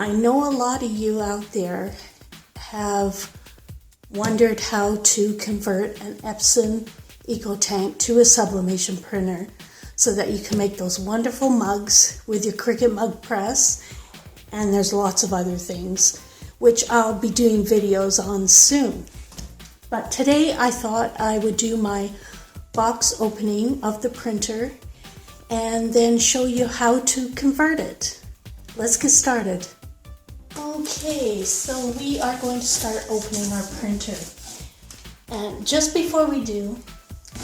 I know a lot of you out there have wondered how to convert an Epson Ecotank to a sublimation printer so that you can make those wonderful mugs with your Cricut mug press, and there's lots of other things which I'll be doing videos on soon. But today I thought I would do my box opening of the printer and then show you how to convert it. Let's get started. Okay, so we are going to start opening our printer. And just before we do,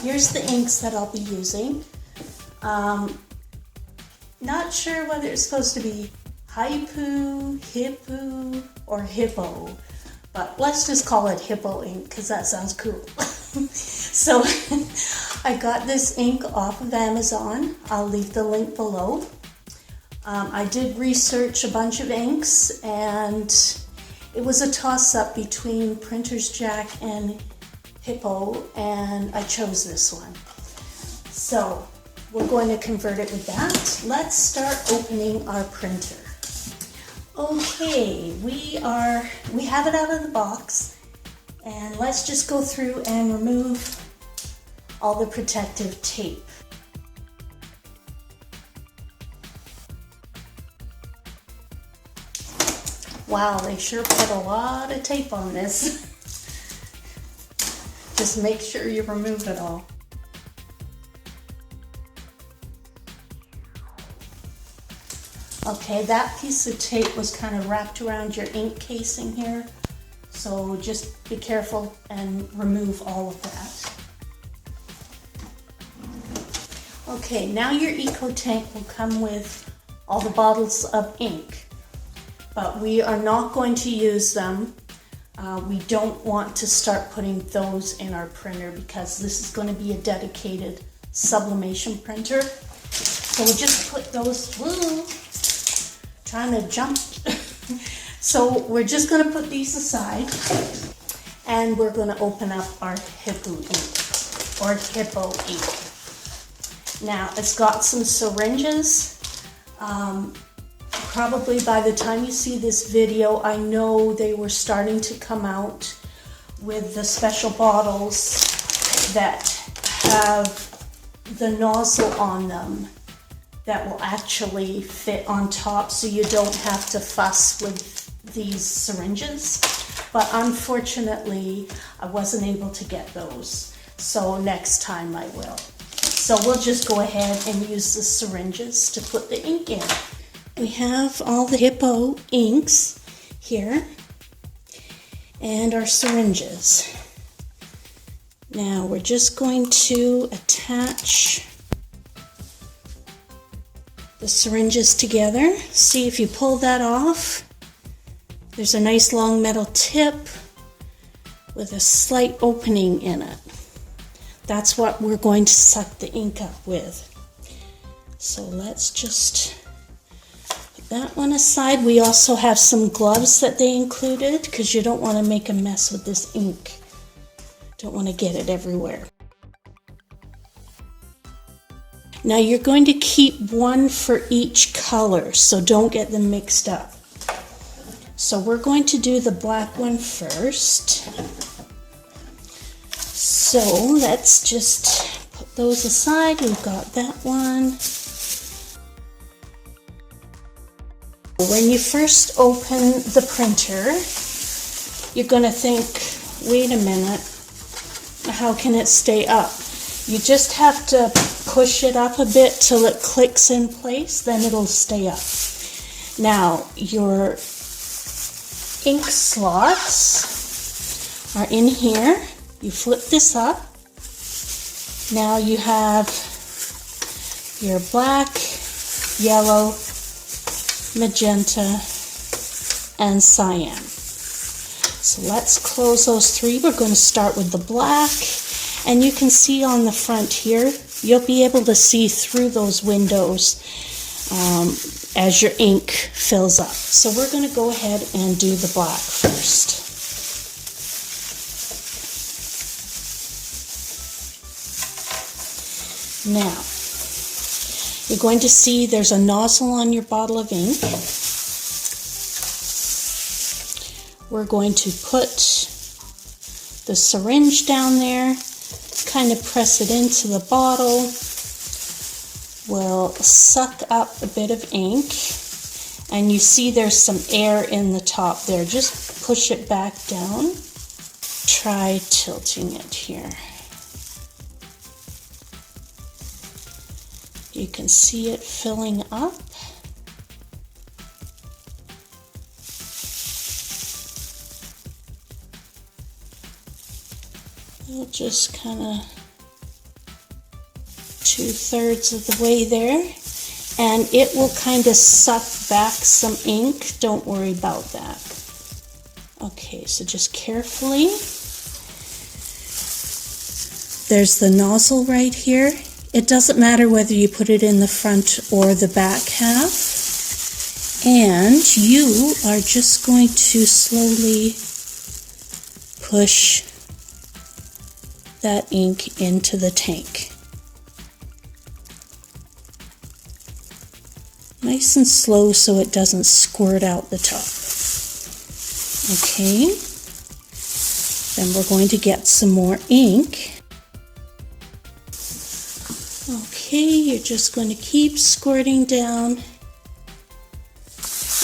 here's the inks that I'll be using. Not sure whether it's supposed to be HiiPoo, or HiiPoo, but let's just call it HiiPoo ink because that sounds cool. So I got this ink off of Amazon. I'll leave the link below. I did research a bunch of inks, and it was a toss-up between Printer's Jack and HiiPoo, and I chose this one. So we're going to convert it with that. Let's start opening our printer. Okay, we have it out of the box, and let's just go through and remove all the protective tape. Wow, they sure put a lot of tape on this. Just make sure you remove it all. Okay, that piece of tape was kind of wrapped around your ink casing here, so just be careful and remove all of that. Okay, now your Ecotank will come with all the bottles of ink, but we are not going to use them. We don't want to start putting those in our printer because this is going to be a dedicated sublimation printer. So we'll just put those, trying to jump. So we're just going to put these aside, and we're going to open up our HiiPoo ink, or HiiPoo ink. Now it's got some syringes. Probably by the time you see this video, I know they were starting to come out with the special bottles that have the nozzle on them that will actually fit on top, so you don't have to fuss with these syringes. But unfortunately, I wasn't able to get those, so next time I will. So we'll just go ahead and use the syringes to put the ink in. We have all the HiiPoo inks here and our syringes. Now we're just going to attach the syringes together. See, if you pull that off, there's a nice long metal tip with a slight opening in it. That's what we're going to suck the ink up with. So let's just put that one aside. We also have some gloves that they included because you don't want to make a mess with this ink. Don't want to get it everywhere. Now you're going to keep one for each color, so don't get them mixed up. So we're going to do the black one first. So let's just put those aside. We've got that one. When you first open the printer, you're going to think, wait a minute, how can it stay up? You just have to push it up a bit till it clicks in place, then it'll stay up. Now, your ink slots are in here. You flip this up. Now you have your black, yellow, magenta, and cyan. So let's close those three. We're going to start with the black. And you can see on the front here, you'll be able to see through those windows as your ink fills up. So we're going to go ahead and do the black first. Now, you're going to see there's a nozzle on your bottle of ink. we're going to put the syringe down there, kind of press it into the bottle. We'll suck up a bit of ink, and you see there's some air in the top there. Just push it back down. Try tilting it here. You can see it filling up. We'll just kind of 2/3 of the way there, and it will kind of suck back some ink. Don't worry about that. Okay, so just carefully. There's the nozzle right here. It doesn't matter whether you put it in the front or the back half. And you are just going to slowly push that ink into the tank. Nice and slow so it doesn't squirt out the top. Okay. Then we're going to get some more ink. Okay, you're just going to keep squirting down.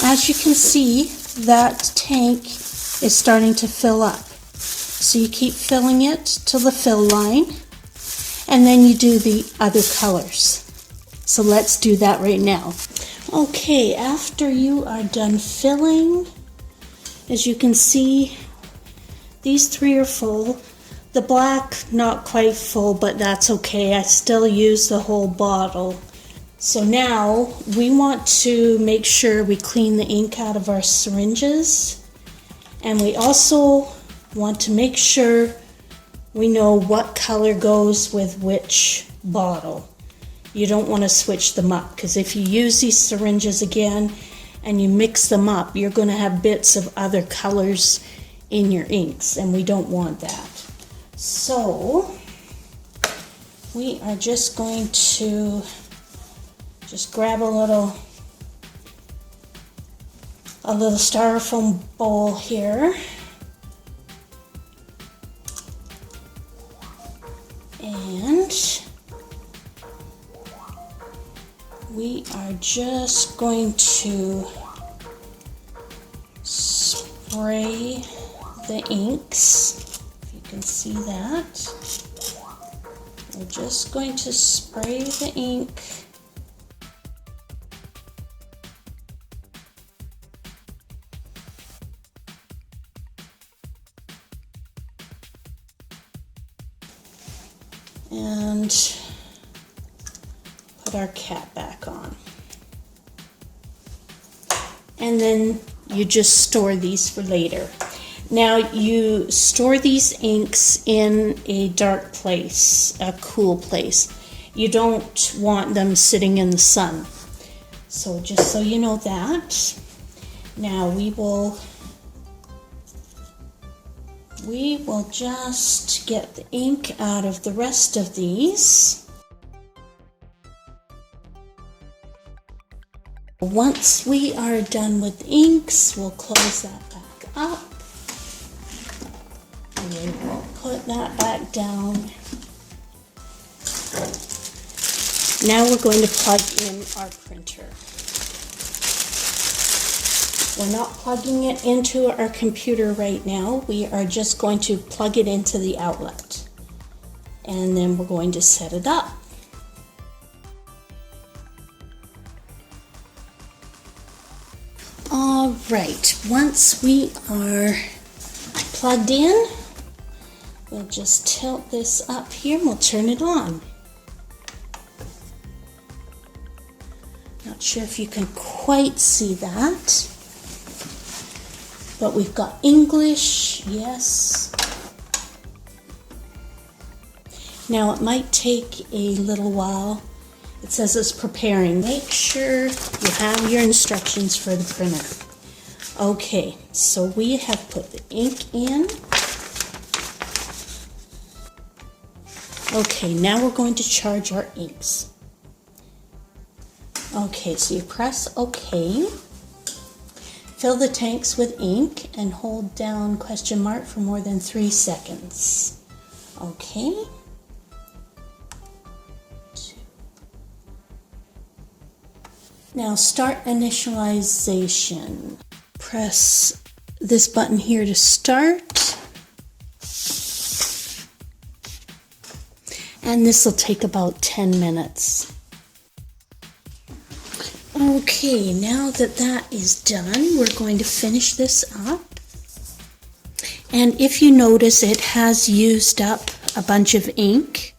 As you can see, that tank is starting to fill up. So you keep filling it to the fill line, and then you do the other colors. So let's do that right now. Okay, after you are done filling, as you can see, these 3 are full. The black, not quite full, but that's okay. I still use the whole bottle. So now we want to make sure we clean the ink out of our syringes. And we also want to make sure we know what color goes with which bottle. You don't want to switch them up, because if you use these syringes again and you mix them up, you're going to have bits of other colors in your inks, and we don't want that. So we are just going to just grab a little styrofoam bowl here, and we are just going to spray the inks. If you can see that. We're just going to spray the ink. And put our cap back on. And then you just store these for later. Now you store these inks in a dark place, a cool place. You don't want them sitting in the sun. So just so you know that. Now we will just get the ink out of the rest of these. Once we are done with inks, we'll close that back up. And then we'll put that back down. Now we're going to plug in our printer. We're not plugging it into our computer right now. We are just going to plug it into the outlet. And then we're going to set it up. All right, once we are plugged in, we'll just tilt this up here and we'll turn it on. Not sure if you can quite see that, but we've got English, yes. Now it might take a little while. It says it's preparing. Make sure you have your instructions for the printer. Okay, so we have put the ink in. Okay, now we're going to charge our inks. Okay, so you press OK. Fill the tanks with ink and hold down question mark for more than 3 seconds. Okay. Now start initialization. Press this button here to start. And this will take about 10 minutes. Okay, now that that is done, we're going to finish this up. And if you notice, it has used up a bunch of ink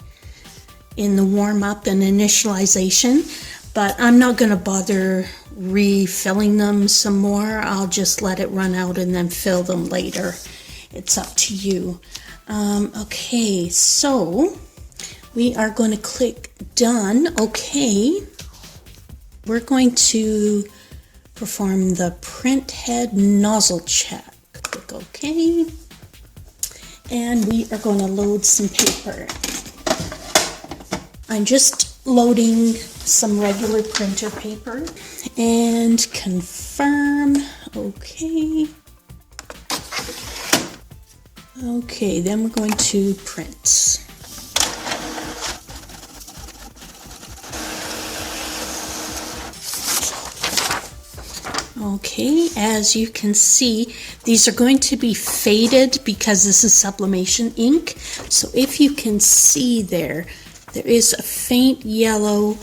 in the warm-up and initialization, but I'm not going to bother refilling them some more. I'll just let it run out and then fill them later. It's up to you. Okay, so we are going to click done. Okay. We're going to perform the print head nozzle check. Click OK. And we are going to load some paper. I'm just loading some regular printer paper and confirm. OK. Okay, then we're going to print. Okay, as you can see, these are going to be faded because this is sublimation ink. So if you can see there is a faint yellow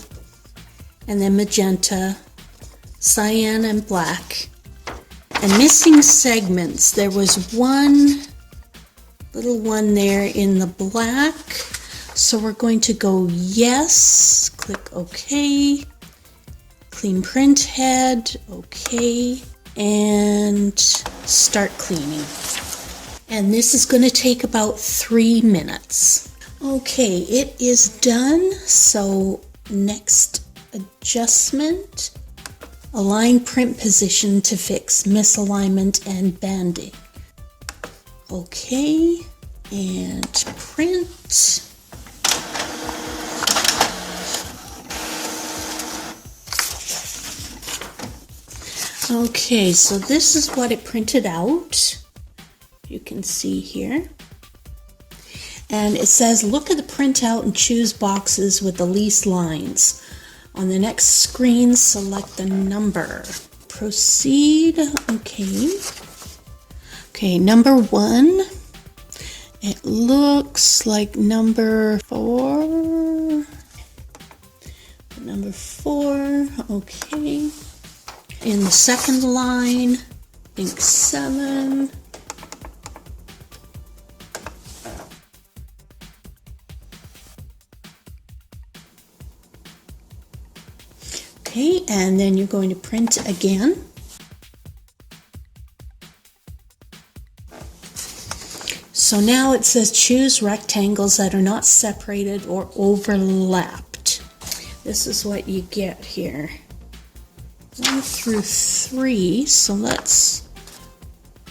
and then magenta, cyan and black, and missing segments. There was one little one there in the black. So we're going to go yes, click OK. Clean print head, okay, and start cleaning. And this is going to take about 3 minutes. Okay, it is done. So next adjustment, align print position to fix misalignment and banding. Okay, and print. Okay, so this is what it printed out. You can see here. And it says, look at the printout and choose boxes with the least lines. On the next screen, select the number. Proceed. Okay. Okay, number 1. It looks like number 4. Number 4. Okay. In the second line, I think 7. Okay, and then you're going to print again. So now it says choose rectangles that are not separated or overlapped. This is what you get here. 1 through 3, so let's,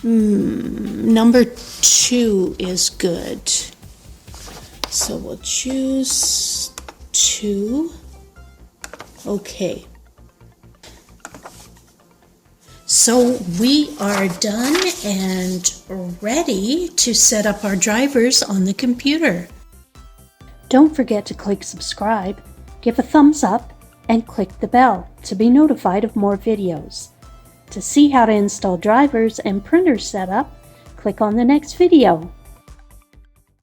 number 2 is good. So we'll choose 2. Okay. So we are done and ready to set up our drivers on the computer. Don't forget to click subscribe, give a thumbs up, and click the bell to be notified of more videos. To see how to install drivers and printer setup, click on the next video.